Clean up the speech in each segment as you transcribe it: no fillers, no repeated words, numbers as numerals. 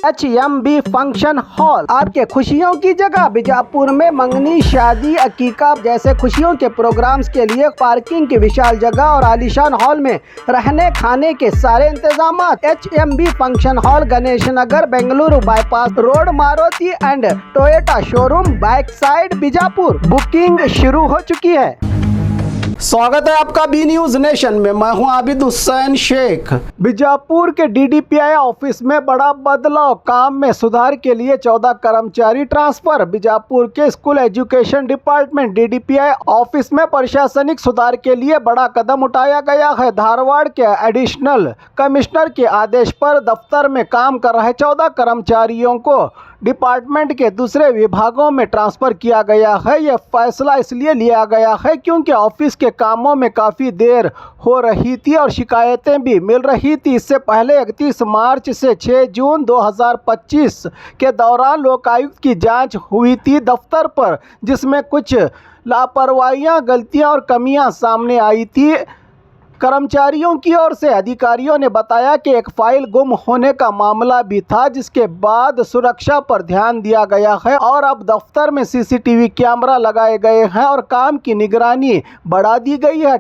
HMB function hall आपके खुशियों की जगह। बीजापुर में मंगनी, शादी, अकीका जैसे खुशियों के प्रोग्राम्स के लिए पार्किंग की विशाल जगह और आलीशान हॉल में रहने खाने के सारे इंतजाम। HMB function hall Ganesh Nagar, Bengaluru bypass road, Maruti and Toyota showroom, back side, Bijapur. Booking शुरू हो चुकी है। स्वागत है आपका बी न्यूज नेशन में। मैं हूं आबिद हुसैन शेख। बीजापुर के DDPI ऑफिस में बड़ा बदलाव, काम में सुधार के लिए 14 कर्मचारी ट्रांसफर। बीजापुर के school education department DDPI office में प्रशासनिक सुधार के लिए बड़ा कदम उठाया गया है। धारवाड़ के एडिशनल कमिश्नर के आदेश पर दफ्तर में काम कर रहे 14 कर्मचारियों को डिपार्टमेंट के दूसरे विभागों में ट्रांसफर किया गया है। यह फैसला इसलिए लिया गया है क्योंकि ऑफिस के कामों में काफ़ी देर हो रही थी और शिकायतें भी मिल रही थी। इससे पहले 31 मार्च से 6 जून 2025 के दौरान लोकायुक्त की जांच हुई थी दफ्तर पर, जिसमें कुछ लापरवाहियां, गलतियां और कमियां सामने आई थी। कर्मचारियों की ओर से अधिकारियों ने बताया कि एक फाइल गुम होने का मामला भी था, जिसके बाद सुरक्षा पर ध्यान दिया गया है और अब दफ्तर में CCTV कैमरा लगाए गए हैं और काम की निगरानी बढ़ा दी गई है।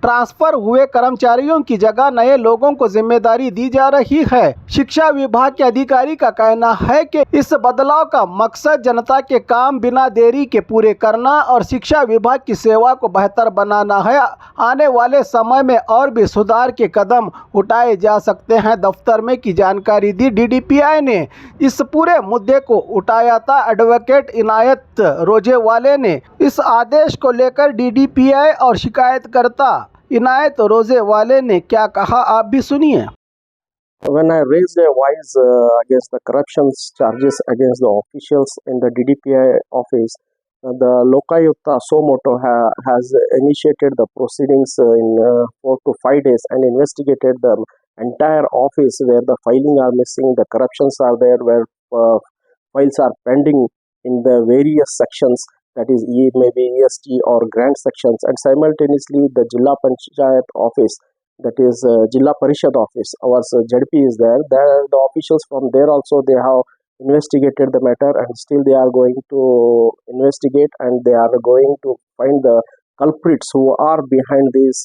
ट्रांसफर हुए कर्मचारियों की जगह नए लोगों को जिम्मेदारी दी जा रही है। शिक्षा विभाग के अधिकारी का कहना है कि इस बदलाव का मकसद जनता के काम बिना देरी के पूरे करना और शिक्षा विभाग की सेवा को बेहतर बनाना है। आने वाले समय में और भी सुधार के कदम उठाए जा सकते हैं, दफ्तर में की जानकारी दी। DDPI ने इस पूरे मुद्दे को उठाया था। एडवोकेट इनायत रोजेवाले ने इस आदेश को लेकर DDPI और शिकायतकर्ता इनायत रोजेवाले ने क्या कहा, आप भी सुनिए। When I raised a voice against the corruption charges against the officials in the DDPI office, the Lokayukta Somoto has initiated the proceedings in 4 to 5 days and investigated the entire office where the filing are missing, the corruptions are there, where files are pending in the various sections, that is maybe EST or grant sections, and simultaneously the Jilla Panchayat office, that is Jilla Parishad office, our JDP is there. The officials from there also, they have investigated the matter and still they are going to investigate and they are going to find the culprits who are behind these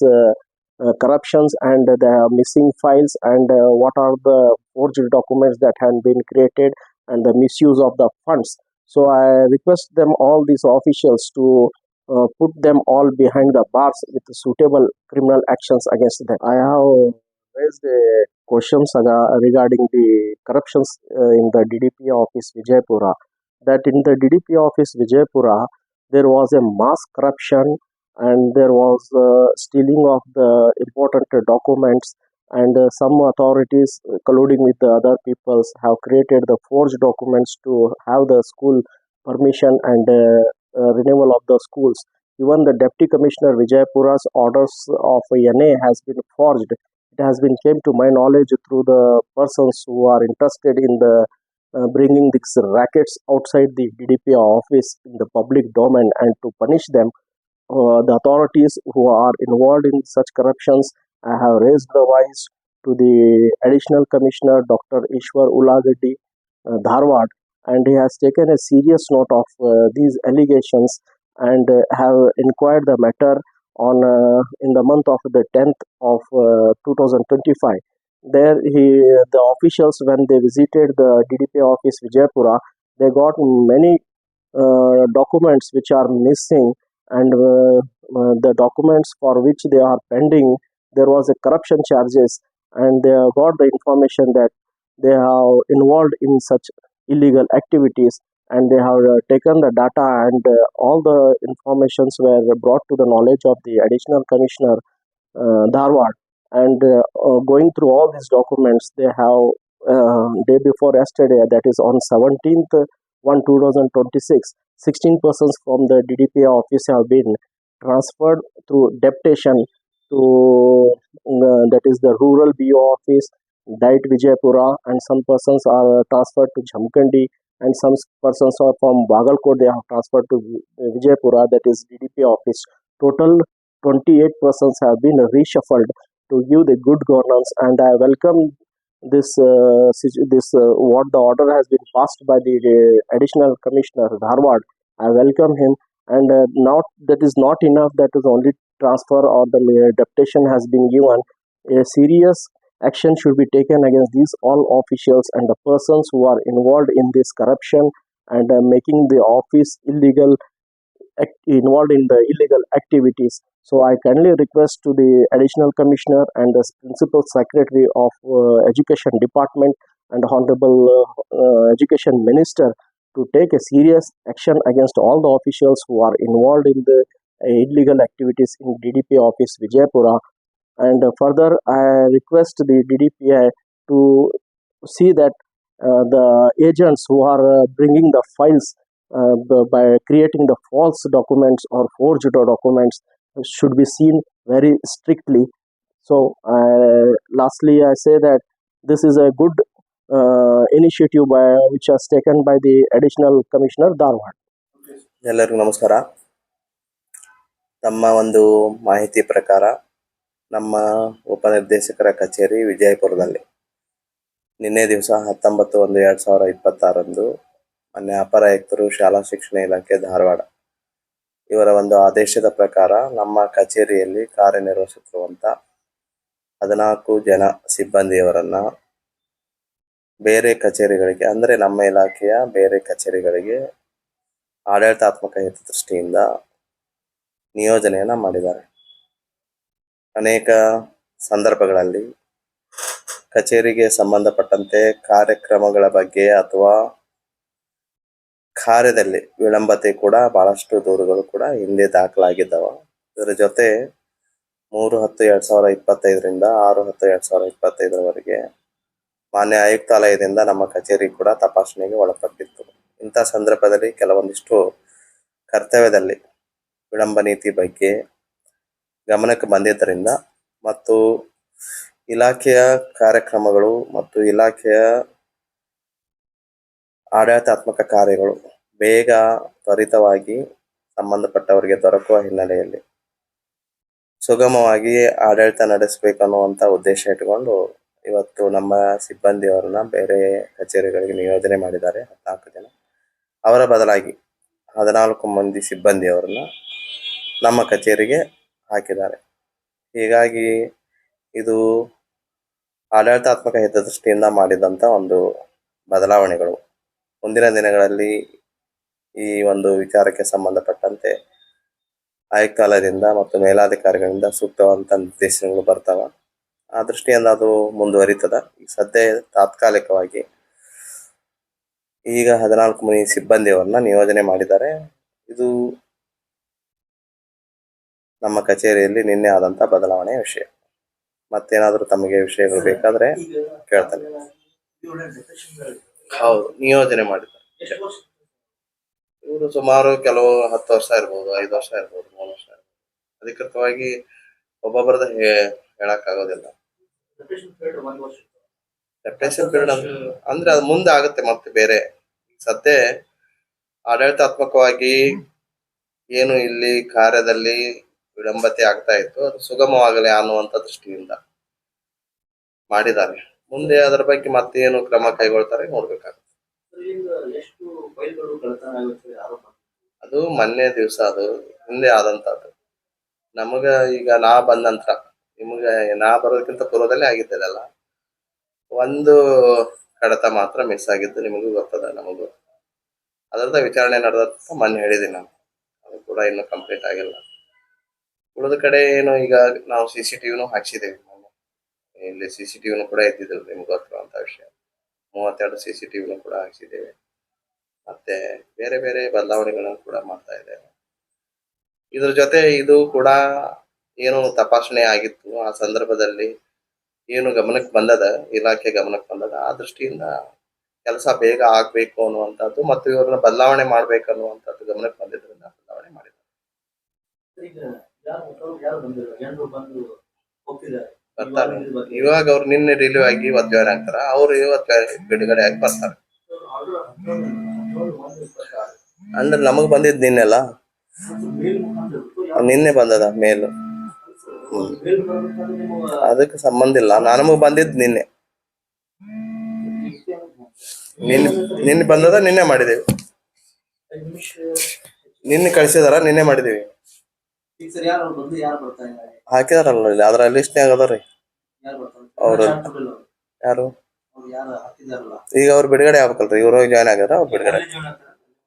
corruptions and the missing files and what are the forged documents that have been created and the misuse of the funds. So I request them, all these officials, to put them all behind the bars with suitable criminal actions against them. I have raised questions regarding the corruptions in the DDP office Vijaypura. That in the DDP office Vijaypura, there was a mass corruption and there was stealing of the important documents, and some authorities colluding with the other peoples have created the forged documents to have the school permission and renewal of the schools. Even the Deputy Commissioner Vijaypura's orders of NA has been forged. It has been came to my knowledge through the persons who are interested in the bringing these rackets outside the DDP office in the public domain, and to punish them, the authorities who are involved in such corruptions. I have raised the voice to the Additional Commissioner Dr. Ishwar Ulagadi, Dharwad, and he has taken a serious note of these allegations and have inquired the matter on in the month of the 10th of 2025. There the officials, when they visited the DDP office Vijaypura, they got many documents which are missing, and the documents for which they are pending, there was a corruption charges, and they got the information that they are involved in such illegal activities, and they have taken the data, and all the informations were brought to the knowledge of the Additional Commissioner Dharwad, and going through all these documents, they have day before yesterday, that is on 17th 1 2026, 16 persons from the DDPI office have been transferred through deputation to that is the rural BO office, Diet Vijaypura, and some persons are transferred to Jhamkandi, and some persons are from Bagalkot, they have transferred to Vijaypura, that is DDP office. Total 28 persons have been reshuffled to give the good governance, and I welcome what the order has been passed by the additional commissioner Dharwad. I welcome him, and not that is not enough. That is only transfer or the deputation has been given. A serious action should be taken against these all officials and the persons who are involved in this corruption and making the office involved in the illegal activities. So I kindly request to the additional commissioner and the principal secretary of education department and honorable education minister to take a serious action against all the officials who are involved in the illegal activities in DDP office Vijaypura. And further, I request the DDPI to see that the agents who are bringing the files by creating the false documents or forged documents should be seen very strictly. So, lastly, I say that this is a good initiative which was taken by the additional commissioner Dharwad. ಎಲ್ಲರಿಗೂ ನಮಸ್ಕಾರ. ತಮ್ಮ ಒಂದು ಮಾಹಿತಿ ಪ್ರಕಾರ ನಮ್ಮ ಉಪನಿರ್ದೇಶಕರ ಕಚೇರಿ ವಿಜಯಪುರದಲ್ಲಿ ನಿನ್ನೆ ದಿವಸ 19/1/2026 ಮಾನ್ಯ ಅಪರ ಆಯುಕ್ತರು ಶಾಲಾ ಶಿಕ್ಷಣ ಇಲಾಖೆ ಧಾರವಾಡ ಇವರ ಒಂದು ಆದೇಶದ ಪ್ರಕಾರ ನಮ್ಮ ಕಚೇರಿಯಲ್ಲಿ ಕಾರ್ಯನಿರ್ವಹಿಸುತ್ತಿರುವಂಥ 14 ಜನ ಸಿಬ್ಬಂದಿಯವರನ್ನ ಬೇರೆ ಕಚೇರಿಗಳಿಗೆ, ಅಂದರೆ ನಮ್ಮ ಇಲಾಖೆಯ ಬೇರೆ ಕಚೇರಿಗಳಿಗೆ ಆಡಳಿತಾತ್ಮಕ ಹಿತದೃಷ್ಟಿಯಿಂದ ನಿಯೋಜನೆಯನ್ನು ಮಾಡಿದ್ದಾರೆ. ಅನೇಕ ಸಂದರ್ಭಗಳಲ್ಲಿ ಕಚೇರಿಗೆ ಸಂಬಂಧಪಟ್ಟಂತೆ ಕಾರ್ಯಕ್ರಮಗಳ ಬಗ್ಗೆ ಅಥವಾ ಕಾರ್ಯದಲ್ಲಿ ವಿಳಂಬತೆ ಕೂಡ ಬಹಳಷ್ಟು ದೂರುಗಳು ಕೂಡ ಹಿಂದೆ ದಾಖಲಾಗಿದ್ದಾವೆ. ಇದರ ಜೊತೆ 3/10/2025ರಿಂದ 6/10/2025ರವರೆಗೆ ಮಾನ್ಯ ಆಯುಕ್ತಾಲಯದಿಂದ ನಮ್ಮ ಕಚೇರಿ ಕೂಡ ತಪಾಸಣೆಗೆ ಒಳಪಟ್ಟಿತ್ತು. ಇಂಥ ಸಂದರ್ಭದಲ್ಲಿ ಕೆಲವೊಂದಿಷ್ಟು ಕರ್ತವ್ಯದಲ್ಲಿ ವಿಳಂಬ ನೀತಿ ಬಗ್ಗೆ ಗಮನಕ್ಕೆ ಬಂದಿದ್ದರಿಂದ ಮತ್ತು ಇಲಾಖೆಯ ಕಾರ್ಯಕ್ರಮಗಳು ಮತ್ತು ಇಲಾಖೆಯ ಆಡಳಿತಾತ್ಮಕ ಕಾರ್ಯಗಳು ಬೇಗ ತ್ವರಿತವಾಗಿ ಸಂಬಂಧಪಟ್ಟವರಿಗೆ ದೊರಕುವ ಹಿನ್ನೆಲೆಯಲ್ಲಿ ಸುಗಮವಾಗಿ ಆಡಳಿತ ನಡೆಸಬೇಕನ್ನುವಂಥ ಉದ್ದೇಶ ಇಟ್ಟುಕೊಂಡು ಇವತ್ತು ನಮ್ಮ ಸಿಬ್ಬಂದಿಯವರನ್ನ ಬೇರೆ ಕಚೇರಿಗಳಿಗೆ ನಿಯೋಜನೆ ಮಾಡಿದ್ದಾರೆ 14 ಜನ. ಅವರ ಬದಲಾಗಿ 14 ಮಂದಿ ಸಿಬ್ಬಂದಿಯವರನ್ನ ನಮ್ಮ ಕಚೇರಿಗೆ ಹಾಕಿದ್ದಾರೆ. ಹೀಗಾಗಿ ಇದು ಆಡಳಿತಾತ್ಮಕ ಹಿತದೃಷ್ಟಿಯಿಂದ ಮಾಡಿದಂಥ ಒಂದು ಬದಲಾವಣೆಗಳು. ಮುಂದಿನ ದಿನಗಳಲ್ಲಿ ಈ ಒಂದು ವಿಚಾರಕ್ಕೆ ಸಂಬಂಧಪಟ್ಟಂತೆ ಆಯುಕ್ತಾಲಯದಿಂದ ಮತ್ತು ಮೇಲಾಧಿಕಾರಿಗಳಿಂದ ಸೂಕ್ತವಾದಂಥ ನಿರ್ದೇಶನಗಳು ಬರ್ತಾವೆ. ಆ ದೃಷ್ಟಿಯಿಂದ ಅದು ಮುಂದುವರಿತದ. ಈಗ ಸದ್ಯ ತಾತ್ಕಾಲಿಕವಾಗಿ ಈಗ 14 ಮಂದಿ ಸಿಬ್ಬಂದಿಯವರನ್ನ ನಿಯೋಜನೆ ಮಾಡಿದ್ದಾರೆ. ಇದು ನಮ್ಮ ಕಚೇರಿಯಲ್ಲಿ ನಿನ್ನೆ ಆದಂಥ ಬದಲಾವಣೆಯ ವಿಷಯ. ಮತ್ತೇನಾದರೂ ತಮಗೆ ವಿಷಯಗಳು ಬೇಕಾದ್ರೆ ಕೇಳ್ತಾನೆ. ಹೌದು, ನಿಯೋಜನೆ ಮಾಡಿದ್ದಾರೆ. ಇವರು ಸುಮಾರು ಕೆಲವು 10 ವರ್ಷ ಇರ್ಬೋದು, 5 ವರ್ಷ ಇರ್ಬೋದು, 3 ವರ್ಷ ಇರ್ಬೋದು. ಅಧಿಕೃತವಾಗಿ ಒಬ್ಬೊಬ್ಬರದ ಹೇಳಕ್ಕಾಗೋದಿಲ್ಲ. ಡೆಪ್ಯುಟೇಷನ್ ಪೀರಿಯಡ್ ಅಂದ್ರೆ ಅದು ಮುಂದೆ ಆಗುತ್ತೆ. ಮತ್ತೆ ಬೇರೆ ಸದ್ಯ ಆಡಳಿತಾತ್ಮಕವಾಗಿ ಏನು ಇಲ್ಲಿ ಕಾರ್ಯದಲ್ಲಿ ವಿಳಂಬತೆ ಆಗ್ತಾ ಇತ್ತು ಅದು ಸುಗಮವಾಗಲಿ ಅನ್ನುವಂಥ ದೃಷ್ಟಿಯಿಂದ ಮಾಡಿದ್ದಾರೆ. ಮುಂದೆ ಅದರ ಬಗ್ಗೆ ಮತ್ತೇನು ಕ್ರಮ ಕೈಗೊಳ್ತಾರೆ ನೋಡ್ಬೇಕಾಗುತ್ತೆ. ಅದು ಮೊನ್ನೆ ದಿವಸ ಅದು ಹಿಂದೆ ಆದಂತದ್ದು. ನಮಗ ಈಗ ನಾ ಬಂದ ನಂತರ ನಿಮ್ಗೆ ನಾ ಬರೋದಕ್ಕಿಂತ ಪೂರ್ವದಲ್ಲೇ ಆಗಿದ್ದಲ್ಲ. ಒಂದು ಕಡತ ಮಾತ್ರ ಮಿಸ್ ಆಗಿದ್ದು ನಿಮಗೂ ಗೊತ್ತದ, ನಮಗೂ ಗೊತ್ತದ. ಅದರದ ವಿಚಾರಣೆ ನಡೆದಂತ ಮೊನ್ನೆ ಹೇಳಿದ್ದೀನಿ ನಾನು. ಅದು ಕೂಡ ಇನ್ನೂ ಕಂಪ್ಲೀಟ್ ಆಗಿಲ್ಲ. ಉಳಿದ ಕಡೆ ಏನು ಈಗ ನಾವು CCTVನೂ ಹಾಕ್ಸಿದ್ದೇವೆ. ಇಲ್ಲಿ CCTVನೂ ಕೂಡ ಇದ್ದಿದ್ದಿಲ್ಲ, ನಿಮ್ಗೆ ಗೊತ್ತಿರುವಂಥ ವಿಷಯ. 32 CCTVನೂ ಕೂಡ ಹಾಕ್ಸಿದ್ದೇವೆ. ಮತ್ತೆ ಬೇರೆ ಬೇರೆ ಬದಲಾವಣೆಗಳನ್ನು ಕೂಡ ಮಾಡ್ತಾ ಇದ್ದೇವೆ. ಇದ್ರ ಜೊತೆ ಇದು ಕೂಡ ಏನು ತಪಾಸಣೆ ಆಗಿತ್ತು ಆ ಸಂದರ್ಭದಲ್ಲಿ ಏನು ಗಮನಕ್ಕೆ ಬಂದದ, ಇಲಾಖೆ ಗಮನಕ್ಕೆ ಬಂದದ, ಆ ದೃಷ್ಟಿಯಿಂದ ಕೆಲಸ ಬೇಗ ಆಗ್ಬೇಕು ಅನ್ನುವಂಥದ್ದು ಮತ್ತು ಇವ್ರನ್ನ ಬದಲಾವಣೆ ಮಾಡ್ಬೇಕು ಅನ್ನುವಂಥದ್ದು ಗಮನಕ್ಕೆ ಬಂದಿದ್ರಿಂದ ಬದಲಾವಣೆ ಮಾಡಿದ್ದಾರೆ. ಬರ್ತಾರೆ. ಇವಾಗ ಅವ್ರು ನಿನ್ನೆ ರಿಲೀವ್ ಆಗಿ ಇವತ್ತು ಜಾಯ್ನ್ ಆಗ್ತಾರ. ಅವ್ರು ಇವತ್ತು ಬಿಡುಗಡೆ ಆಗಿ ಬರ್ತಾರೆ. ಅಂದ್ರೆ ನಮಗ್ ಬಂದಿದ್ ನಿನ್ನೆಲ್ಲ, ನಿನ್ನೆ ಬಂದದ ಮೇಲು. ಅದಕ್ಕೆ ಸಂಬಂಧ ಇಲ್ಲ, ನಮಗ್ ಬಂದಿದ್ ನಿನ್ನೆ. ನಿನ್ನೆ ಬಂದದ, ನಿನ್ನೆ ಮಾಡಿದೇವಿ. ನಿನ್ನೆ ಕಳಿಸಿದಾರ, ನಿನ್ನೆ ಮಾಡಿದೀವಿ. ಹಾಕಿದಾರಲ್ಲ ಇಲ್ಲಿ, ಅದ್ರ ಲಿಸ್ಟ್ನ್ಯಾಗ ಅದಾರ್ರಿ ಅವ್ರು. ಯಾರು ಈಗ ಅವ್ರು ಬಿಡುಗಡೆ ಆಗ್ಬೇಕಲ್ರಿ, ಇವ್ರು ಜಾಯ್ನ್ ಆಗ್ಯಾರ, ಅವ್ರು ಬಿಡುಗಡೆ.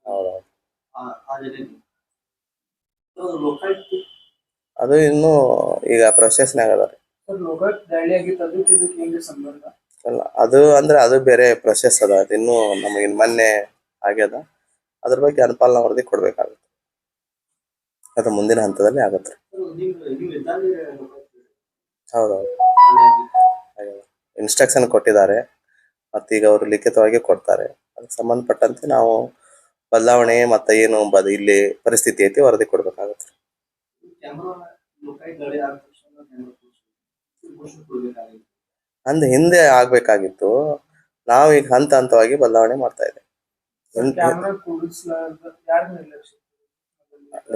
ಹೌದೌದು. ಅದು ಇನ್ನು ಈಗ ಪ್ರೊಸೆಸ್ನಾಗ ಅದಾರಿ. ಅಲ್ಲ, ಅದು ಅಂದ್ರೆ ಅದು ಬೇರೆ ಪ್ರೊಸೆಸ್ ಅದ. ಅದು ಇನ್ನೂ ನಮಗೆ ಮೊನ್ನೆ ಆಗ್ಯದ. ಅದ್ರ ಬಗ್ಗೆ ಅನುಪಾಲನಾ ವರದಿ ಕೊಡ್ಬೇಕಾಗುತ್ತೆ. ಅದು ಮುಂದಿನ ಹಂತದಲ್ಲಿ ಆಗುತ್ತೆ. ಹೌದೌದು, ಇನ್ಸ್ಟ್ರಕ್ಷನ್ ಕೊಟ್ಟಿದ್ದಾರೆ, ಮತ್ತೀಗ ಅವರು ಲಿಖಿತವಾಗಿ ಕೊಡ್ತಾರೆ. ಅದಕ್ಕೆ ಸಂಬಂಧಪಟ್ಟಂತೆ ನಾವು ಬದಲಾವಣೆ ಮತ್ತೆ ಏನು ಇಲ್ಲಿ ಪರಿಸ್ಥಿತಿ ಐತಿ ವರದಿ ಕೊಡ್ಬೇಕಾಗುತ್ತೆ. ಅಂದ್ ಹಿಂದೆ ಆಗ್ಬೇಕಾಗಿತ್ತು, ನಾವು ಈಗ ಹಂತ ಹಂತವಾಗಿ ಬದಲಾವಣೆ ಮಾಡ್ತಾ ಇದ್ದೇವೆ.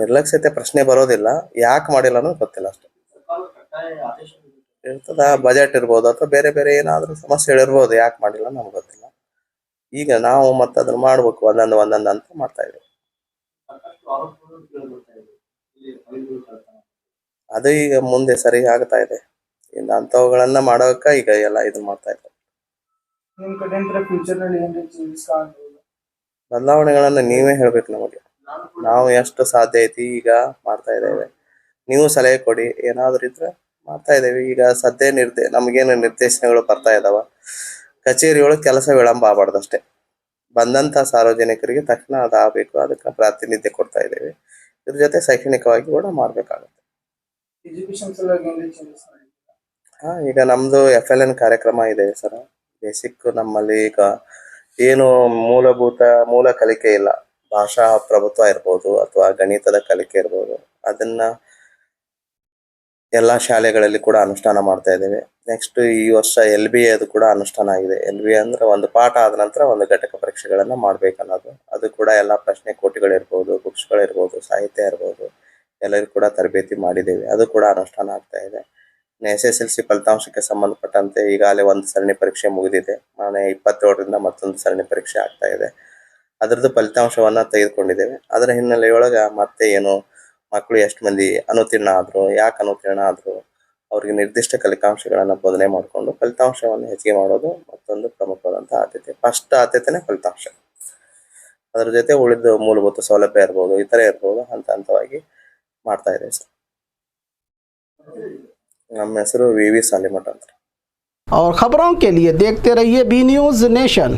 ನಿರ್ಲಕ್ಷ್ಯತೆ ಪ್ರಶ್ನೆ ಬರೋದಿಲ್ಲ, ಯಾಕೆ ಮಾಡಿಲ್ಲ ಅನ್ನೋದು ಗೊತ್ತಿಲ್ಲ ಅಷ್ಟೇ. ಇರ್ತದ, ಬಜೆಟ್ ಇರ್ಬೋದು ಅಥವಾ ಬೇರೆ ಬೇರೆ ಏನಾದ್ರೂ ಸಮಸ್ಯೆಗಳಿರ್ಬೋದು, ಯಾಕೆ ಮಾಡಿಲ್ಲ ನಮ್ಗೆ ಗೊತ್ತಿಲ್ಲ. ಈಗ ನಾವು ಮತ್ತೆ ಅದನ್ನ ಮಾಡ್ಬೇಕು, ಒಂದೊಂದು ಅಂತ ಮಾಡ್ತಾ ಇದ್ದೇವೆ. ಅದು ಈಗ ಮುಂದೆ ಸರಿ ಆಗ್ತಾ ಇದೆ. ಇನ್ನು ಅಂಥವುಗಳನ್ನ ಮಾಡೋಕ ಈಗ ಎಲ್ಲ ಇದನ್ನ ಮಾಡ್ತಾ ಇದ್ದಾರೆ. ಬದಲಾವಣೆಗಳನ್ನ ನೀವೇ ಹೇಳ್ಬೇಕು ನಮಗೆ. ನಾವು ಎಷ್ಟು ಸಾಧ್ಯ ಐತಿ ಈಗ ಮಾಡ್ತಾ ಇದ್ದೇವೆ. ನೀವು ಸಲಹೆ ಕೊಡಿ, ಏನಾದ್ರೂ ಇದ್ರೆ ಮಾಡ್ತಾ ಇದ್ದೇವೆ. ಈಗ ಸದ್ಯ ನಮಗೇನು ನಿರ್ದೇಶನಗಳು ಬರ್ತಾ ಇದಾವ, ಕಚೇರಿಯೊಳಗೆ ಕೆಲಸ ವಿಳಂಬ ಆಗಬಾರ್ದು ಅಷ್ಟೇ. ಬಂದಂತ ಸಾರ್ವಜನಿಕರಿಗೆ ತಕ್ಷಣ ಅದಾಗಬೇಕು, ಅದಕ್ಕೆ ಪ್ರಾತಿನಿಧ್ಯ ಕೊಡ್ತಾ ಇದ್ದೇವೆ. ಇದ್ರ ಜೊತೆ ಶೈಕ್ಷಣಿಕವಾಗಿ ಕೂಡ ಮಾಡ್ಬೇಕಾಗುತ್ತೆ. ಈಗ ನಮ್ದು FLN ಕಾರ್ಯಕ್ರಮ ಇದೆ ಸರ್. ಬೇಸಿಕ್ ನಮ್ಮಲ್ಲಿ ಈಗ ಏನು ಮೂಲ ಕಲಿಕೆ ಇಲ್ಲ, ಭಾಷಾ ಪ್ರಭುತ್ವ ಇರ್ಬೋದು ಅಥವಾ ಗಣಿತದ ಕಲಿಕೆ ಇರ್ಬೋದು, ಅದನ್ನ ಎಲ್ಲಾ ಶಾಲೆಗಳಲ್ಲಿ ಕೂಡ ಅನುಷ್ಠಾನ ಮಾಡ್ತಾ ಇದ್ದೇವೆ. ನೆಕ್ಸ್ಟ್ ಈ ವರ್ಷ LBA ಅದು ಕೂಡ ಅನುಷ್ಠಾನ ಆಗಿದೆ. LBA ಅಂದ್ರೆ ಒಂದು ಪಾಠ ಆದ ನಂತರ ಒಂದು ಘಟಕ ಪರೀಕ್ಷೆಗಳನ್ನ ಮಾಡ್ಬೇಕನ್ನೋದು. ಅದು ಕೂಡ ಎಲ್ಲಾ ಪ್ರಶ್ನೆ ಕೋಟಿಗಳಿರ್ಬೋದು, ಬುಕ್ಸ್ಗಳಿರ್ಬೋದು, ಸಾಹಿತ್ಯ ಇರ್ಬೋದು, ಎಲ್ಲರಿಗೂ ಕೂಡ ತರಬೇತಿ ಮಾಡಿದ್ದೇವೆ. ಅದು ಕೂಡ ಅನುಷ್ಠಾನ ಆಗ್ತಾ ಇದೆ. SSLC ಫಲಿತಾಂಶಕ್ಕೆ ಸಂಬಂಧಪಟ್ಟಂತೆ ಈಗಾಗಲೇ ಒಂದು ಸರಣಿ ಪರೀಕ್ಷೆ ಮುಗಿದಿದೆ. ನಾಳೆ 27ರಿಂದ ಮತ್ತೊಂದು ಸರಣಿ ಪರೀಕ್ಷೆ ಆಗ್ತಾ ಇದೆ. ಅದರದ್ದು ಫಲಿತಾಂಶವನ್ನ ತೆಗೆದುಕೊಂಡಿದ್ದೇವೆ. ಅದರ ಹಿನ್ನೆಲೆಯೊಳಗ ಮತ್ತೆ ಏನು ಮಕ್ಕಳು ಎಷ್ಟು ಮಂದಿ ಅನುತ್ತೀರ್ಣ ಆದ್ರು, ಯಾಕೆ ಅನುತ್ತೀರ್ಣ ಆದ್ರು, ಅವ್ರಿಗೆ ನಿರ್ದಿಷ್ಟ ಫಲಿತಾಂಶಗಳನ್ನ ಬೋಧನೆ ಮಾಡಿಕೊಂಡು ಫಲಿತಾಂಶವನ್ನು ಹೆಚ್ಚಿಗೆ ಮಾಡೋದು ಮತ್ತೊಂದು ಪ್ರಮುಖವಾದಂತ ಆದ್ಯತೆ. ಫಸ್ಟ್ ಆದ್ಯತೆನೇ ಫಲಿತಾಂಶ. ಅದರ ಜೊತೆ ಉಳಿದ ಮೂಲಭೂತ ಸೌಲಭ್ಯ ಇರ್ಬೋದು, ಇತರೆ ಇರ್ಬೋದು, ಹಂತ ಹಂತವಾಗಿ ಮಾಡ್ತಾ ಇದೆ ಸರ್. ನಮ್ಮ ಹೆಸರು VV ಸಾಲಿಮಠ ಅಂತ. और खबरों के लिए देखते रहिए B News नेशन।